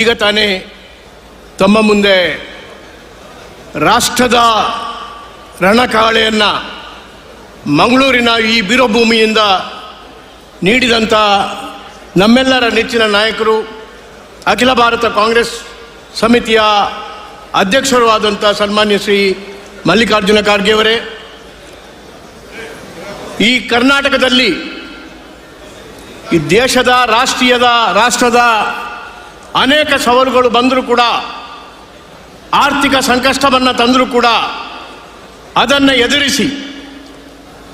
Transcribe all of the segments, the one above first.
ಈಗ ತಾನೇ ತಮ್ಮ ಮುಂದೆ ರಾಷ್ಟ್ರದ ರಣಕಾಳೆಯನ್ನು ಮಂಗಳೂರಿನ ಈ ಬೀರಭೂಮಿಯಿಂದ ನೀಡಿದಂಥ ನಮ್ಮೆಲ್ಲರ ನೆಚ್ಚಿನ ನಾಯಕರು, ಅಖಿಲ ಭಾರತ ಕಾಂಗ್ರೆಸ್ ಸಮಿತಿಯ ಅಧ್ಯಕ್ಷರು ಆದಂಥ ಸನ್ಮಾನ್ಯ ಶ್ರೀ ಮಲ್ಲಿಕಾರ್ಜುನ ಖರ್ಗೆಯವರೇ, ಈ ಕರ್ನಾಟಕದಲ್ಲಿ ಈ ದೇಶದ ರಾಷ್ಟ್ರದ ಅನೇಕ ಸವಾಲುಗಳು ಬಂದರೂ ಕೂಡ, ಆರ್ಥಿಕ ಸಂಕಷ್ಟವನ್ನು ತಂದರೂ ಕೂಡ ಅದನ್ನು ಎದುರಿಸಿ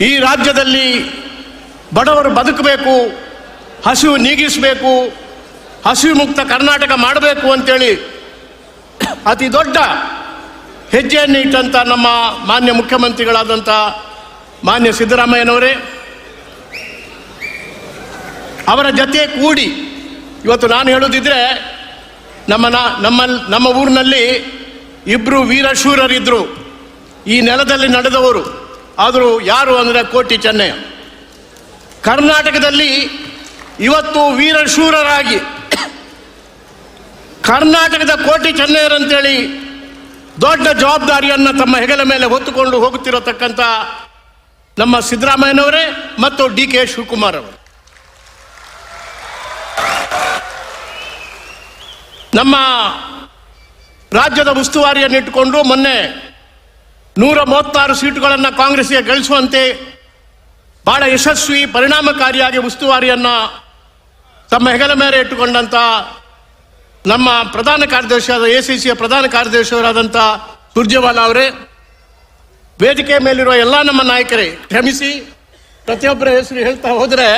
ಈ ರಾಜ್ಯದಲ್ಲಿ ಬಡವರು ಬದುಕಬೇಕು, ಹಸಿವು ನೀಗಿಸಬೇಕು, ಹಸಿವು ಮುಕ್ತ ಕರ್ನಾಟಕ ಮಾಡಬೇಕು ಅಂತೇಳಿ ಅತಿ ದೊಡ್ಡ ಹೆಜ್ಜೆಯನ್ನು ಇಟ್ಟಂಥ ನಮ್ಮ ಮಾನ್ಯ ಮುಖ್ಯಮಂತ್ರಿಗಳಾದಂಥ ಮಾನ್ಯ ಸಿದ್ದರಾಮಯ್ಯನವರೇ, ಅವರ ಜೊತೆ ಕೂಡಿ ಇವತ್ತು ನಾನು ಹೇಳೋದಿದ್ರೆ ನಮ್ಮ ಊರಿನಲ್ಲಿ ಇಬ್ಬರು ವೀರಶೂರರಿದ್ದರು, ಈ ನೆಲದಲ್ಲಿ ನಡೆದವರು. ಆದರೂ ಯಾರು ಅಂದರೆ ಕೋಟಿ ಚೆನ್ನಯ್ಯ. ಕರ್ನಾಟಕದಲ್ಲಿ ಇವತ್ತು ವೀರಶೂರರಾಗಿ ಕರ್ನಾಟಕದ ಕೋಟಿ ಚೆನ್ನಯ್ಯರಂತೇಳಿ ದೊಡ್ಡ ಜವಾಬ್ದಾರಿಯನ್ನು ತಮ್ಮ ಹೆಗಲ ಮೇಲೆ ಹೊತ್ತುಕೊಂಡು ಹೋಗುತ್ತಿರತಕ್ಕಂಥ ನಮ್ಮ ಸಿದ್ದರಾಮಯ್ಯನವರೇ ಮತ್ತು ಡಿ ಕೆ ಶಿವಕುಮಾರ್ ಅವರು. ನಮ್ಮ ರಾಜ್ಯದ ಉಸ್ತುವಾರಿಯನ್ನು ಇಟ್ಟುಕೊಂಡು ಮೊನ್ನೆ 136 ಸೀಟುಗಳನ್ನು ಕಾಂಗ್ರೆಸ್ಗೆ ಗಳಿಸುವಂತೆ ಬಹಳ ಯಶಸ್ವಿ ಪರಿಣಾಮಕಾರಿಯಾಗಿ ಉಸ್ತುವಾರಿಯನ್ನು ತಮ್ಮ ಹೆಗಲ ಮೇಲೆ ಇಟ್ಟುಕೊಂಡಂಥ ನಮ್ಮ ಪ್ರಧಾನ ಕಾರ್ಯದರ್ಶಿಯಾದ ACCಯ ಪ್ರಧಾನ ಕಾರ್ಯದರ್ಶಿಯವರಾದಂಥ ಸುರ್ಜೇವಾಲಾ ಅವರೇ, ವೇದಿಕೆ ಮೇಲಿರುವ ಎಲ್ಲ ನಮ್ಮ ನಾಯಕರೇ, ಕ್ಷಮಿಸಿ ಪ್ರತಿಯೊಬ್ಬರ ಹೆಸರು ಹೇಳ್ತಾ ಹೋದರೆ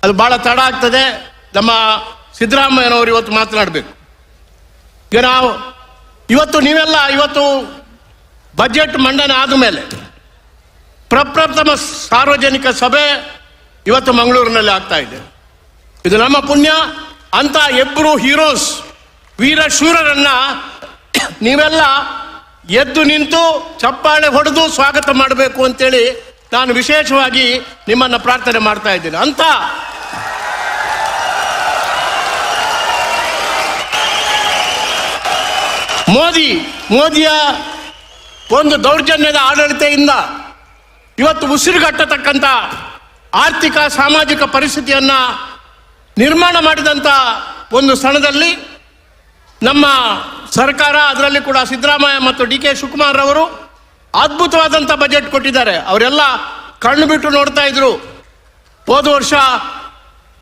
ಅದು ಭಾಳ ತಡ ಆಗ್ತದೆ. ನಮ್ಮ ಸಿದ್ದರಾಮಯ್ಯನವರು ಇವತ್ತು ಮಾತನಾಡಬೇಕು. ಈಗ ನೀವೆಲ್ಲ ಇವತ್ತು ಬಜೆಟ್ ಮಂಡನೆ ಆದ ಮೇಲೆ ಪ್ರಪ್ರಥಮ ಸಾರ್ವಜನಿಕ ಸಭೆ ಇವತ್ತು ಮಂಗಳೂರಿನಲ್ಲಿ ಆಗ್ತಾ ಇದೆ. ಇದು ನಮ್ಮ ಪುಣ್ಯ. ಅಂತ ಇಬ್ಬರು ಹೀರೋಸ್, ವೀರಶೂರರನ್ನ ನೀವೆಲ್ಲ ಎದ್ದು ನಿಂತು ಚಪ್ಪಾಳೆ ಹೊಡೆದು ಸ್ವಾಗತ ಮಾಡಬೇಕು ಅಂತೇಳಿ ನಾನು ವಿಶೇಷವಾಗಿ ನಿಮ್ಮನ್ನು ಪ್ರಾರ್ಥನೆ ಮಾಡ್ತಾ ಇದ್ದೇನೆ. ಅಂತ ಮೋದಿಯ ಒಂದು ದೌರ್ಜನ್ಯದ ಆಡಳಿತದಿಂದ ಇವತ್ತು ಉಸಿರುಗಟ್ಟತಕ್ಕಂಥ ಆರ್ಥಿಕ ಸಾಮಾಜಿಕ ಪರಿಸ್ಥಿತಿಯನ್ನು ನಿರ್ಮಾಣ ಮಾಡಿದಂಥ ಒಂದು ಸ್ಥಳದಲ್ಲಿ ನಮ್ಮ ಸರ್ಕಾರ, ಅದರಲ್ಲಿ ಕೂಡ ಸಿದ್ದರಾಮಯ್ಯ ಮತ್ತು ಡಿ ಕೆ ಶಿವಕುಮಾರ್ ಅವರು ಅದ್ಭುತವಾದಂಥ ಬಜೆಟ್ ಕೊಟ್ಟಿದ್ದಾರೆ. ಅವರೆಲ್ಲ ಕಣ್ಣು ಬಿಟ್ಟು ನೋಡ್ತಾ ಇದ್ರು. ಹೋದ ವರ್ಷ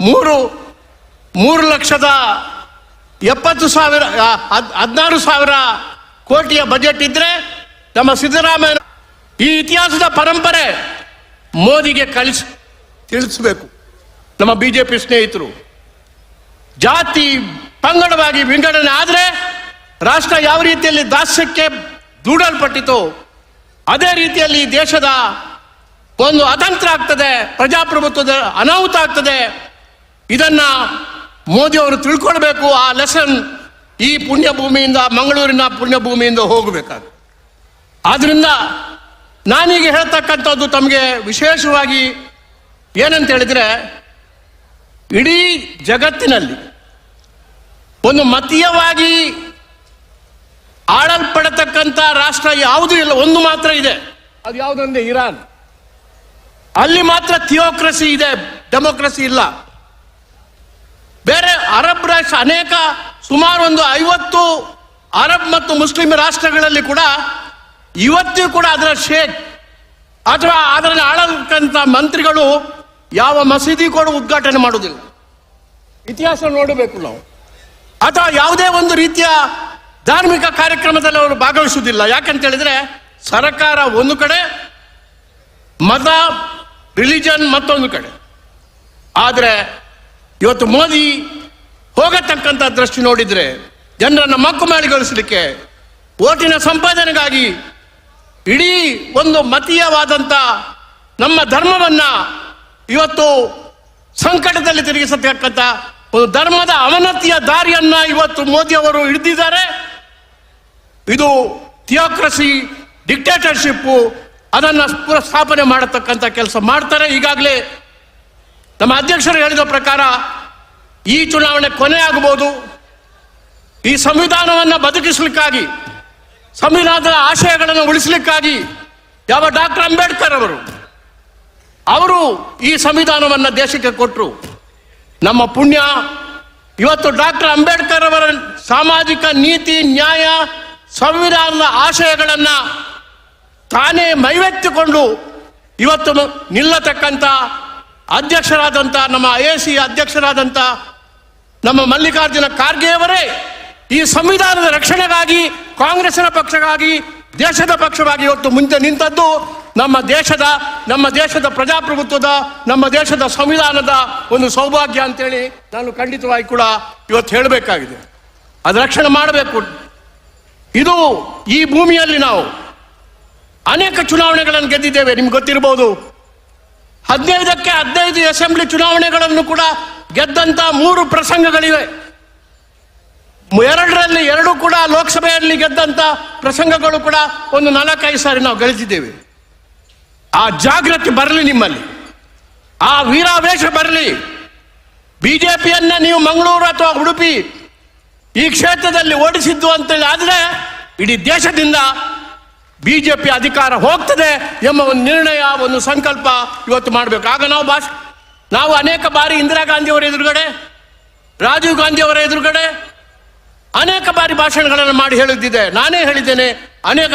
3,70,16,000 ಕೋಟಿಯ ಬಜೆಟ್ ಇದ್ರೆ ನಮ್ಮ ಸಿದ್ದರಾಮಯ್ಯ ಈ ಇತಿಹಾಸದ ಪರಂಪರೆ ಮೋದಿಗೆ ತಿಳಿಸಬೇಕು. ನಮ್ಮ BJP ಸ್ನೇಹಿತರು, ಜಾತಿ ಪಂಗಡವಾಗಿ ವಿಂಗಡಣೆ ಆದರೆ ರಾಷ್ಟ್ರ ಯಾವ ರೀತಿಯಲ್ಲಿ ದಾಸ್ಯಕ್ಕೆ ದೂಡಲ್ಪಟ್ಟಿತು, ಅದೇ ರೀತಿಯಲ್ಲಿ ದೇಶದ ಒಂದು ಅತಂತ್ರ ಆಗ್ತದೆ, ಪ್ರಜಾಪ್ರಭುತ್ವದ ಅನಾಹುತ ಆಗ್ತದೆ. ಇದನ್ನ ಮೋದಿ ಅವರು ತಿಳ್ಕೊಳ್ಬೇಕು. ಆ ಲೆಸನ್ ಈ ಪುಣ್ಯಭೂಮಿಯಿಂದ, ಮಂಗಳೂರಿನ ಪುಣ್ಯಭೂಮಿಯಿಂದ ಹೋಗಬೇಕಾಗುತ್ತೆ. ಆದ್ರಿಂದ ನಾನೀಗ ಹೇಳ್ತಕ್ಕಂಥದ್ದು ತಮಗೆ ವಿಶೇಷವಾಗಿ ಏನಂತ ಹೇಳಿದ್ರೆ, ಇಡೀ ಜಗತ್ತಿನಲ್ಲಿ ಒಂದು ಮತೀಯವಾಗಿ ಆಳಲ್ಪಡತಕ್ಕಂಥ ರಾಷ್ಟ್ರ ಯಾವುದೂ ಇಲ್ಲ, ಒಂದು ಮಾತ್ರ ಇದೆ. ಅದು ಯಾವುದಂದ್ರೆ ಇರಾನ್. ಅಲ್ಲಿ ಮಾತ್ರ ಥಿಯೋಕ್ರಸಿ ಇದೆ, ಡೆಮೋಕ್ರಸಿ ಇಲ್ಲ. ಬೇರೆ ಅರಬ್ ರಾಷ್ಟ್ರ ಅನೇಕ ಸುಮಾರು ಒಂದು 50 ಅರಬ್ ಮತ್ತು ಮುಸ್ಲಿಂ ರಾಷ್ಟ್ರಗಳಲ್ಲಿ ಕೂಡ ಇವತ್ತಿಗೂ ಕೂಡ ಅದರ ಶೇಖ್ ಅಥವಾ ಅದರಲ್ಲಿ ಆಳತಕ್ಕಂಥ ಮಂತ್ರಿಗಳು ಯಾವ ಮಸೀದಿ ಕೂಡ ಉದ್ಘಾಟನೆ ಮಾಡುವುದಿಲ್ಲ. ಇತಿಹಾಸ ನೋಡಬೇಕು ನಾವು. ಅಥವಾ ಯಾವುದೇ ಒಂದು ರೀತಿಯ ಧಾರ್ಮಿಕ ಕಾರ್ಯಕ್ರಮದಲ್ಲಿ ಅವರು ಭಾಗವಹಿಸುವುದಿಲ್ಲ. ಯಾಕಂತ ಹೇಳಿದ್ರೆ ಸರ್ಕಾರ ಒಂದು ಕಡೆ, ಮತ ರಿಲಿಜನ್ ಮತ್ತೊಂದು ಕಡೆ. ಆದರೆ ಇವತ್ತು ಮೋದಿ ಹೋಗತಕ್ಕಂಥ ದೃಷ್ಟಿ ನೋಡಿದ್ರೆ ಜನರನ್ನ ಮಕ್ಕುಮಾಳಿಗೊಳಿಸಲಿಕ್ಕೆ, ಓಟಿನ ಸಂಪಾದನೆಗಾಗಿ ಇಡೀ ಒಂದು ಮತೀಯವಾದಂಥ ನಮ್ಮ ಧರ್ಮವನ್ನ ಇವತ್ತು ಸಂಕಟದಲ್ಲಿ ತಿರುಗಿಸತಕ್ಕಂಥ ಒಂದು ಧರ್ಮದ ಅವನತಿಯ ದಾರಿಯನ್ನ ಇವತ್ತು ಮೋದಿ ಅವರು ಹಿಡಿದಿದ್ದಾರೆ. ಇದು ಥಿಯೋಕ್ರಸಿ, ಡಿಕ್ಟೇಟರ್ಶಿಪ್, ಅದನ್ನು ಸ್ಥಾಪನೆ ಮಾಡತಕ್ಕಂಥ ಕೆಲಸ ಮಾಡ್ತಾರೆ. ಈಗಾಗಲೇ ನಮ್ಮ ಅಧ್ಯಕ್ಷರು ಹೇಳಿದ ಪ್ರಕಾರ ಈ ಚುನಾವಣೆ ಕೊನೆ ಆಗಬಹುದು. ಈ ಸಂವಿಧಾನವನ್ನು ಬದುಕಿಸಲಿಕ್ಕಾಗಿ, ಸಂವಿಧಾನದ ಆಶಯಗಳನ್ನು ಉಳಿಸಲಿಕ್ಕಾಗಿ ಯಾವ ಡಾಕ್ಟರ್ ಅಂಬೇಡ್ಕರ್ ಅವರು ಈ ಸಂವಿಧಾನವನ್ನು ದೇಶಕ್ಕೆ ಕೊಟ್ಟರು. ನಮ್ಮ ಪುಣ್ಯ ಇವತ್ತು ಡಾಕ್ಟರ್ ಅಂಬೇಡ್ಕರ್ ಅವರ ಸಾಮಾಜಿಕ ನೀತಿ, ನ್ಯಾಯ, ಸಂವಿಧಾನದ ಆಶಯಗಳನ್ನು ತಾನೇ ಮೈವೆತ್ತಿಕೊಂಡು ಇವತ್ತು ನಿಲ್ಲತಕ್ಕಂಥ ಅಧ್ಯಕ್ಷರಾದಂಥ ನಮ್ಮ IAC ಅಧ್ಯಕ್ಷರಾದಂಥ ನಮ್ಮ ಮಲ್ಲಿಕಾರ್ಜುನ ಖರ್ಗೆಯವರೇ ಈ ಸಂವಿಧಾನದ ರಕ್ಷಣೆಗಾಗಿ, ಕಾಂಗ್ರೆಸ್ಸಿನ ಪಕ್ಷವಾಗಿ, ದೇಶದ ಪಕ್ಷವಾಗಿ ಇವತ್ತು ಮುಂದೆ ನಿಂತದ್ದು ನಮ್ಮ ದೇಶದ ಪ್ರಜಾಪ್ರಭುತ್ವದ, ನಮ್ಮ ದೇಶದ ಸಂವಿಧಾನದ ಒಂದು ಸೌಭಾಗ್ಯ ಅಂತೇಳಿ ನಾನು ಖಂಡಿತವಾಗಿ ಕೂಡ ಇವತ್ತು ಹೇಳಬೇಕಾಗಿದೆ. ಅದು ರಕ್ಷಣೆ ಮಾಡಬೇಕು. ಇದು ಈ ಭೂಮಿಯಲ್ಲಿ ನಾವು ಅನೇಕ ಚುನಾವಣೆಗಳನ್ನು ಗೆದ್ದಿದ್ದೇವೆ. ನಿಮ್ಗೆ ಗೊತ್ತಿರಬಹುದು, 15ಕ್ಕೆ 15 ಅಸೆಂಬ್ಲಿ ಚುನಾವಣೆಗಳನ್ನು ಕೂಡ ಗೆದ್ದಂತ 3 ಪ್ರಸಂಗಗಳಿವೆ. 2ರಲ್ಲಿ 2 ಕೂಡ ಲೋಕಸಭೆಯಲ್ಲಿ ಗೆದ್ದಂತ ಪ್ರಸಂಗಗಳು ಕೂಡ ಒಂದು 4-5 ಸಾರಿ ನಾವು ಗಳಿಸಿದ್ದೇವೆ. ಆ ಜಾಗೃತಿ ಬರಲಿ ನಿಮ್ಮಲ್ಲಿ, ಆ ವೀರಾವೇಶ ಬರಲಿ. ಬಿಜೆಪಿಯನ್ನ ನೀವು ಮಂಗಳೂರು ಅಥವಾ ಉಡುಪಿ ಈ ಕ್ಷೇತ್ರದಲ್ಲಿ ಓಡಿಸಿದ್ದು ಅಂತೇಳಿ ಆದರೆ ಇಡೀ ದೇಶದಿಂದ ಬಿಜೆಪಿ ಅಧಿಕಾರ ಹೋಗ್ತದೆ ಎಂಬ ಒಂದು ನಿರ್ಣಯ, ಒಂದು ಸಂಕಲ್ಪ ಇವತ್ತು ಮಾಡಬೇಕು. ಆಗ ನಾವು ಅನೇಕ ಬಾರಿ ಇಂದಿರಾ ಗಾಂಧಿಯವರ ಎದುರುಗಡೆ, ರಾಜೀವ್ ಗಾಂಧಿಯವರ ಎದುರುಗಡೆ ಅನೇಕ ಬಾರಿ ಭಾಷಣಗಳನ್ನು ಮಾಡಿ ಹೇಳಿದ್ದಿದೆ. ನಾನೇ ಹೇಳಿದ್ದೇನೆ. ಅನೇಕ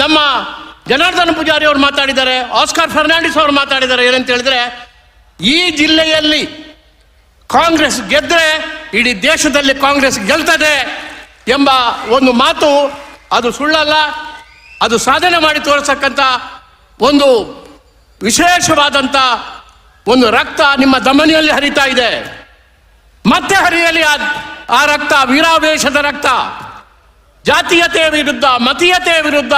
ನಮ್ಮ ಜನಾರ್ದನ ಪೂಜಾರಿ ಅವರು ಮಾತಾಡಿದ್ದಾರೆ, ಆಸ್ಕರ್ ಫರ್ನಾಂಡಿಸ್ ಅವರು ಮಾತಾಡಿದ್ದಾರೆ. ಏನಂತ ಹೇಳಿದ್ರೆ, ಈ ಜಿಲ್ಲೆಯಲ್ಲಿ ಕಾಂಗ್ರೆಸ್ ಗೆದ್ರೆ ಇಡೀ ದೇಶದಲ್ಲಿ ಕಾಂಗ್ರೆಸ್ ಗೆಲ್ತದೆ ಎಂಬ ಒಂದು ಮಾತು. ಅದು ಸುಳ್ಳಲ್ಲ, ಅದು ಸಾಧನೆ ಮಾಡಿ ತೋರಿಸಕ್ಕಂಥ ಒಂದು ವಿಶೇಷವಾದಂಥ ಒಂದು ರಕ್ತ ನಿಮ್ಮ ಧಮನಿಯಲ್ಲಿ ಹರಿತಾ ಇದೆ. ಮತ್ತೆ ಹರಿಯಲಿ ಆ ರಕ್ತ, ವೀರಾವೇಶದ ರಕ್ತ. ಜಾತೀಯತೆಯ ವಿರುದ್ಧ, ಮತೀಯತೆಯ ವಿರುದ್ಧ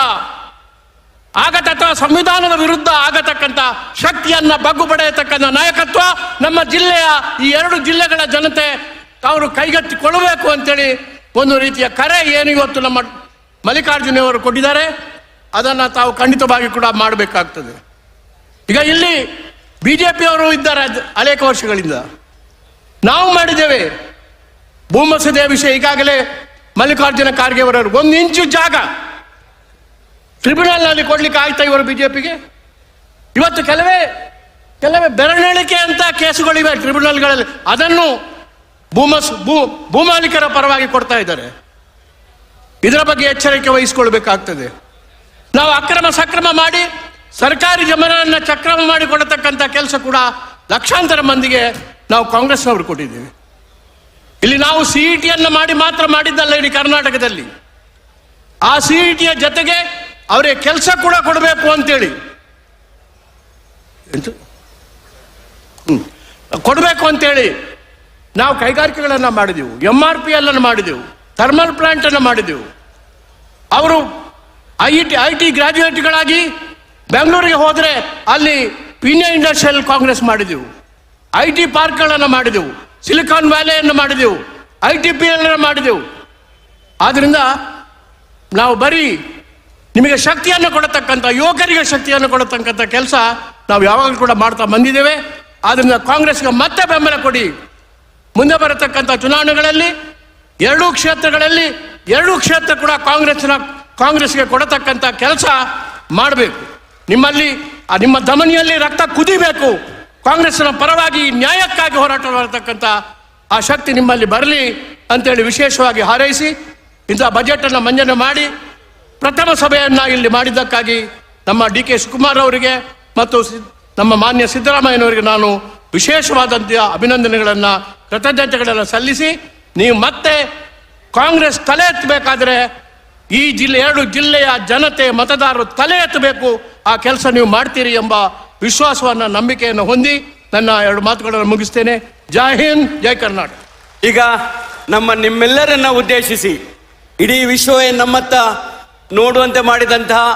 ಆಗತಕ್ಕ, ಸಂವಿಧಾನದ ವಿರುದ್ಧ ಆಗತಕ್ಕಂಥ ಶಕ್ತಿಯನ್ನ ಬಗ್ಗು ಪಡೆಯತಕ್ಕಂಥ ನಾಯಕತ್ವ ನಮ್ಮ ಜಿಲ್ಲೆಯ ಈ 2 ಜಿಲ್ಲೆಗಳ ಜನತೆ ಅವರು ಕೈಗೆತ್ತಿಕೊಳ್ಳಬೇಕು ಅಂತೇಳಿ ಒಂದು ರೀತಿಯ ಕರೆ ಏನು ಇವತ್ತು ನಮ್ಮ ಮಲ್ಲಿಕಾರ್ಜುನವರು ಕೊಟ್ಟಿದ್ದಾರೆ, ಅದನ್ನು ತಾವು ಖಂಡಿತವಾಗಿ ಕೂಡ ಮಾಡಬೇಕಾಗ್ತದೆ. ಈಗ ಇಲ್ಲಿ ಬಿಜೆಪಿಯವರು ಇದ್ದಾರೆ ಅನೇಕ ವರ್ಷಗಳಿಂದ. ನಾವು ಮಾಡಿದ್ದೇವೆ ಭೂಮಸೂದೆಯ ವಿಷಯ. ಈಗಾಗಲೇ ಮಲ್ಲಿಕಾರ್ಜುನ ಖರ್ಗೆ ಅವರವರು 1 ಇಂಚು ಜಾಗ ಟ್ರಿಬ್ಯುನಲ್ನಲ್ಲಿ ಕೊಡ್ಲಿಕ್ಕೆ ಆಯ್ತಾ ಇವರು ಬಿಜೆಪಿಗೆ? ಇವತ್ತು ಕೆಲವೇ ಬೆರಳೆಣಿಕೆ ಅಂತ ಕೇಸುಗಳಿವೆ ಟ್ರಿಬ್ಯುನಲ್ಗಳಲ್ಲಿ, ಅದನ್ನು ಭೂಮಾಲೀಕರ ಪರವಾಗಿ ಕೊಡ್ತಾ ಇದ್ದಾರೆ. ಇದರ ಬಗ್ಗೆ ಎಚ್ಚರಿಕೆ ವಹಿಸಿಕೊಳ್ಬೇಕಾಗ್ತದೆ. ನಾವು ಅಕ್ರಮ ಸಕ್ರಮ ಮಾಡಿ ಸರ್ಕಾರಿ ಜಮೀನನ್ನು ಚಕ್ರಮ ಮಾಡಿ ಕೊಡತಕ್ಕಂಥ ಕೆಲಸ ಕೂಡ ಲಕ್ಷಾಂತರ ಮಂದಿಗೆ ನಾವು ಕಾಂಗ್ರೆಸ್ನವರು ಕೊಟ್ಟಿದ್ದೇವೆ. ಇಲ್ಲಿ ನಾವು CET-ಯನ್ನು ಮಾತ್ರ ಮಾಡಿದ್ದಲ್ಲ ಇಡೀ ಕರ್ನಾಟಕದಲ್ಲಿ. ಆ CET-ಯ ಜೊತೆಗೆ ಅವರಿಗೆ ಕೆಲಸ ಕೂಡ ಕೊಡಬೇಕು ಅಂತೇಳಿ ನಾವು ಕೈಗಾರಿಕೆಗಳನ್ನು ಮಾಡಿದೆವು, MRPL ಮಾಡಿದೆವು, ಥರ್ಮಲ್ ಪ್ಲಾಂಟ್ ಅನ್ನು ಮಾಡಿದೆವು. ಅವರು IT ಗ್ರಾಜ್ಯುಯೇಟ್ಗಳಾಗಿ ಬೆಂಗಳೂರಿಗೆ ಹೋದರೆ ಅಲ್ಲಿ ಪೀಣ್ಯ ಇಂಡಸ್ಟ್ರಿಯಲ್ ಕಾಂಗ್ರೆಸ್ ಮಾಡಿದೆವು, IT ಪಾರ್ಕ್ಗಳನ್ನು ಮಾಡಿದೆವು, ಸಿಲಿಕಾನ್ ವ್ಯಾಲಿಯನ್ನು ಮಾಡಿದೆವು, ITPL ಮಾಡಿದೆವು. ಆದ್ರಿಂದ ನಾವು ಬರೀ ನಿಮಗೆ ಶಕ್ತಿಯನ್ನು ಕೊಡತಕ್ಕಂಥ, ಯುವಕರಿಗೆ ಶಕ್ತಿಯನ್ನು ಕೊಡತಕ್ಕಂಥ ಕೆಲಸ ನಾವು ಯಾವಾಗಲೂ ಕೂಡ ಮಾಡ್ತಾ ಬಂದಿದ್ದೇವೆ. ಆದ್ರಿಂದ ಕಾಂಗ್ರೆಸ್ಗೆ ಮತ್ತೆ ಬೆಂಬಲ ಕೊಡಿ. ಮುಂದೆ ಬರತಕ್ಕಂಥ ಚುನಾವಣೆಗಳಲ್ಲಿ 2 ಕ್ಷೇತ್ರಗಳಲ್ಲಿ 2 ಕ್ಷೇತ್ರ ಕೂಡ ಕಾಂಗ್ರೆಸ್ಗೆ ಕೊಡತಕ್ಕಂಥ ಕೆಲಸ ಮಾಡಬೇಕು. ನಿಮ್ಮ ಧಮನಿಯಲ್ಲಿ ರಕ್ತ ಕುದಿಬೇಕು. ಕಾಂಗ್ರೆಸ್ನ ಪರವಾಗಿ ನ್ಯಾಯಕ್ಕಾಗಿ ಹೋರಾಟ ಮಾಡತಕ್ಕಂಥ ಆ ಶಕ್ತಿ ನಿಮ್ಮಲ್ಲಿ ಬರಲಿ ಅಂತೇಳಿ ವಿಶೇಷವಾಗಿ ಹಾರೈಸಿ ಇಂಥ ಬಜೆಟನ್ನು ಮಂಡನೆ ಮಾಡಿ ಪ್ರಥಮ ಸಭೆಯನ್ನು ಇಲ್ಲಿ ಮಾಡಿದ್ದಕ್ಕಾಗಿ ನಮ್ಮ DK ಶಿವಕುಮಾರ್ ಅವರಿಗೆ ಮತ್ತು ನಮ್ಮ ಮಾನ್ಯ ಸಿದ್ದರಾಮಯ್ಯನವರಿಗೆ ನಾನು ವಿಶೇಷವಾದಂಥ ಅಭಿನಂದನೆಗಳನ್ನು, ಕೃತಜ್ಞತೆಗಳನ್ನು ಸಲ್ಲಿಸಿ, ನೀವು ಮತ್ತೆ ಕಾಂಗ್ರೆಸ್ ತಲೆ ಎತ್ತಬೇಕಾದ್ರೆ ಈ 2 ಜಿಲ್ಲೆಯ ಜನತೆ, ಮತದಾರರು ತಲೆ ಎತ್ತಬೇಕು. ಆ ಕೆಲಸ ನೀವು ಮಾಡ್ತೀರಿ ಎಂಬ ವಿಶ್ವಾಸವನ್ನು, ನಂಬಿಕೆಯನ್ನು ಹೊಂದಿ ನನ್ನ 2 ಮಾತುಗಳನ್ನು ಮುಗಿಸ್ತೇನೆ. ಜೈ ಹಿಂದ್, ಜೈ ಕರ್ನಾಟಕ. ಈಗ ನಿಮ್ಮೆಲ್ಲರನ್ನ ಉದ್ದೇಶಿಸಿ ಇಡೀ ವಿಶ್ವವೇ ನಮ್ಮತ್ತ ನೋಡುವಂತೆ ಮಾಡಿದಂತಹ